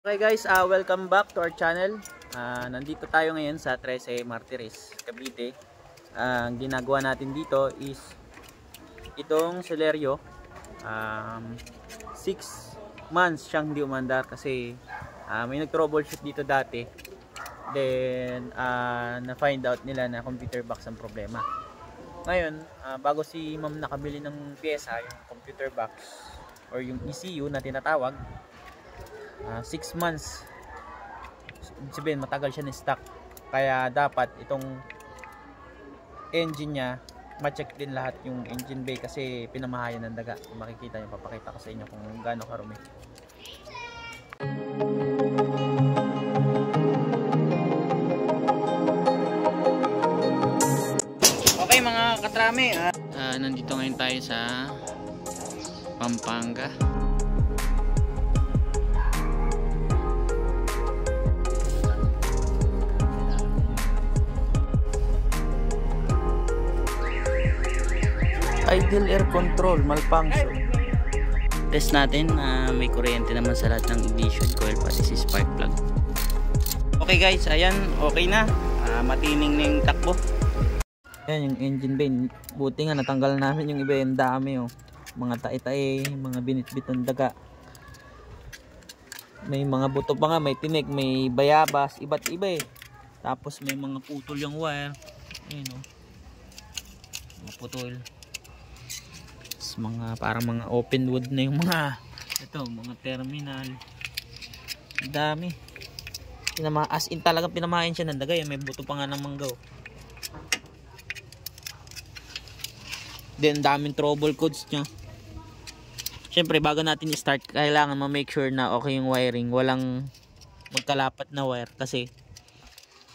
Okay guys, welcome back to our channel. Nandito tayo ngayon sa 13 Martires, Cavite. Ang ginagawa natin dito is itong Celerio. 6 months siyang hindi umandar kasi may nag-troubleshoot dito dati. Then na-find out nila na computer box ang problema. Ngayon, bago si ma'am nakabili ng pyesa, yung computer box or yung ECU na tinatawag, 6 months, sabihin matagal siya na stock, kaya dapat itong engine nya ma-check din lahat yung engine bay kasi pinamahayan ng daga. Kung makikita nyo, papakita ko sa inyo kung gaano karumi. Okay mga katrami, nandito ngayon tayo sa Pampanga. Idle air control malfunction. Test natin na may kuryente naman sa lahat ng ignition coil pati si spark plug. Okay guys, ayan, okay na. Matining na yung takbo. Ayan yung engine bay. Buti nga natanggal namin yung iba, yung dami oh. Mga tae-tae, mga binitbit ng daga. May mga buto pa nga, may tinik, may bayabas, iba't iba eh. Tapos may mga putol yung wire. Ayan oh. Mga putol. Mga parang mga open wood na yung mga ito, mga terminal. Dami. As in talagang pinamahain siya ng dagay. May buto pa nga ng manggaw. Then daming trouble codes niya. Syempre bago natin i-start, kailangan ma-make sure na okay yung wiring. Walang magkalapat na wire kasi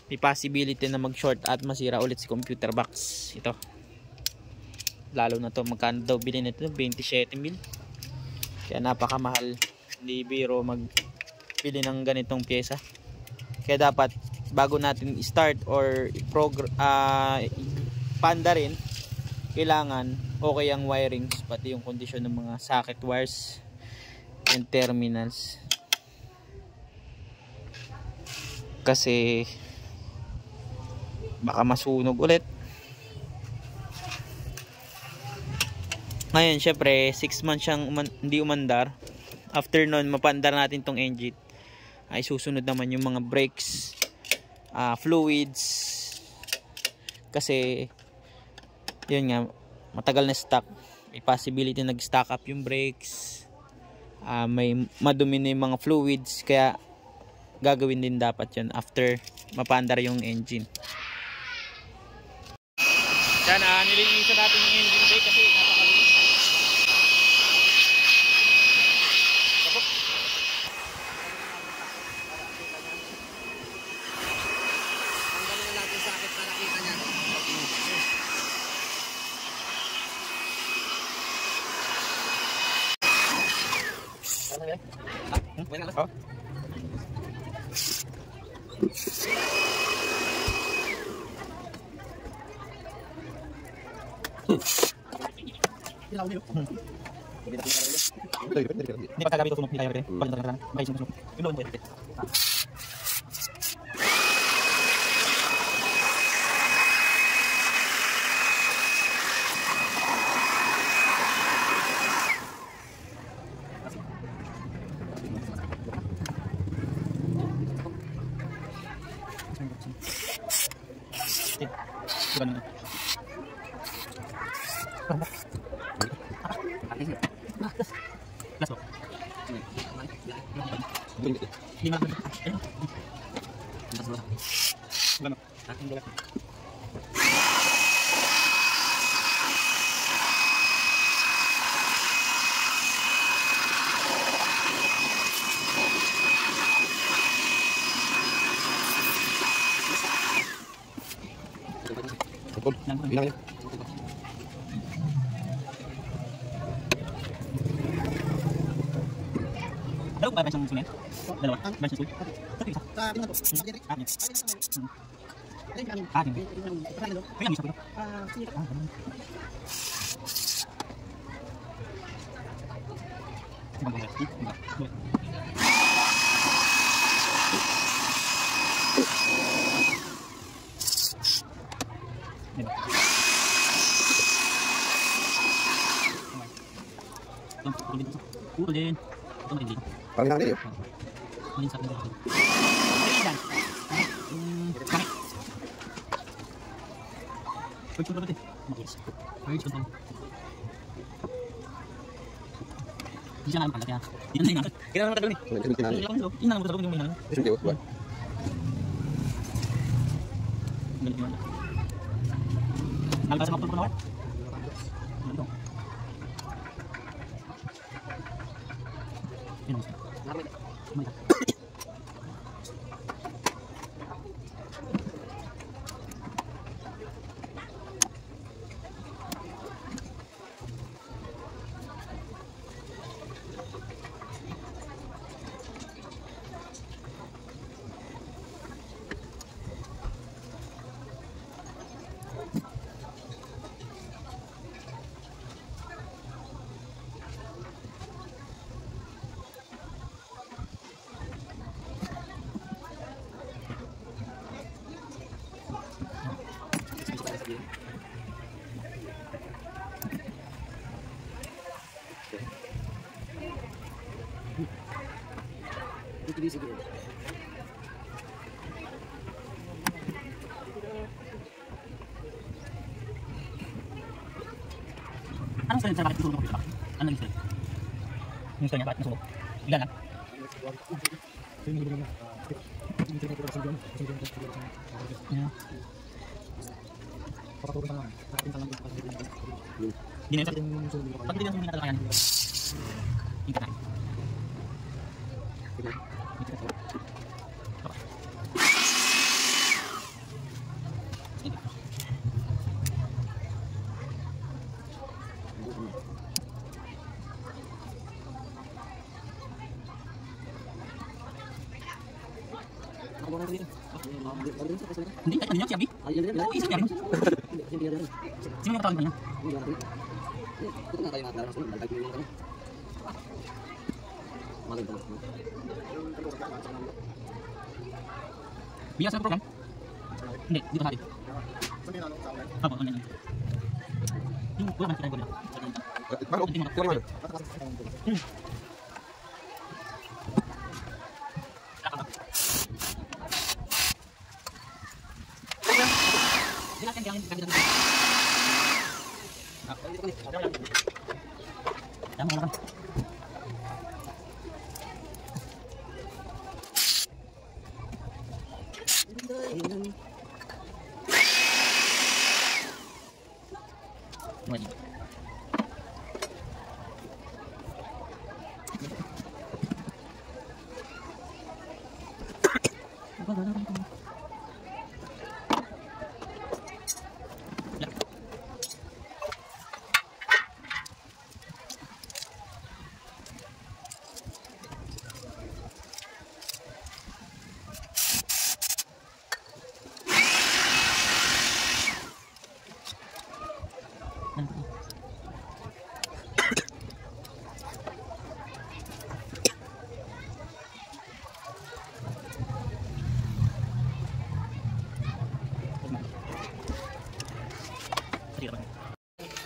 may possibility na mag-short at masira ulit si computer box. Ito. Lalo na to, magkano daw bilhin nito? 27,000. Kaya napakamahal. Hindi biro magbili ng ganitong pyesa. Kaya dapat bago natin i-start or panda rin, kailangan okay ang wirings pati yung kondisyon ng mga socket wires and terminals. Kasi baka masunog ulit. Ngayon, syempre, 6 months siyang hindi umandar. After nun, mapandar natin tong engine. Ay susunod naman yung mga brakes, fluids. Kasi, yun nga, matagal na stock. May possibility nag-stock up yung brakes. May madumi na yung mga fluids. Kaya, gagawin din dapat yun after mapandar yung engine. Yan, nililinisan natin yung engine bay kasi napakalinis. Oh. Hindi pagkagabi ito sunog, hindi tayo rin. Pag ito lang, may sunog. Yung loon mo ito. Dalawa ba yung sulit? Dalawa? Ba yung sulit? Satu isa? Putol din. Putol din. Parang lang din yun. Alin sa akin. Ayan. Bakit? Purge control natin. Purge control. Hindi siya nga pala kaya. Hindi na natin. Kailangan naman tagalin. Hindi na naman tagalin yung mga. Hindi ko. Alba sa mga pulpo na wala. Ito. Yan. May. Anong story sa bakit nasunog ako dito? Ano naging story? Yung story niya bakit nasunog? Bigla lang? Yeah. Hindi na yun sa... Pag hindi na sumunod na talaga yan. Hindi ka na. Hindi, kahit kanina, si Abi. Isa niya rin. Sino yung katawin kanina? Biya sa program? Hindi, dito sa atin. Opo, ano yan? Yung wala man kita yung gorilla. Bakit? Kailan nga?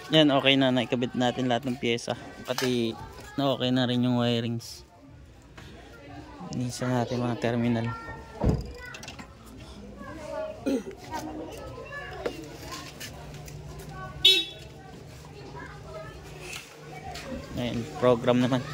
Yan, okay na, naikabit natin lahat ng pyesa, pati na okay na rin yung wirings. Inisa natin mga terminal. Ayan, program naman.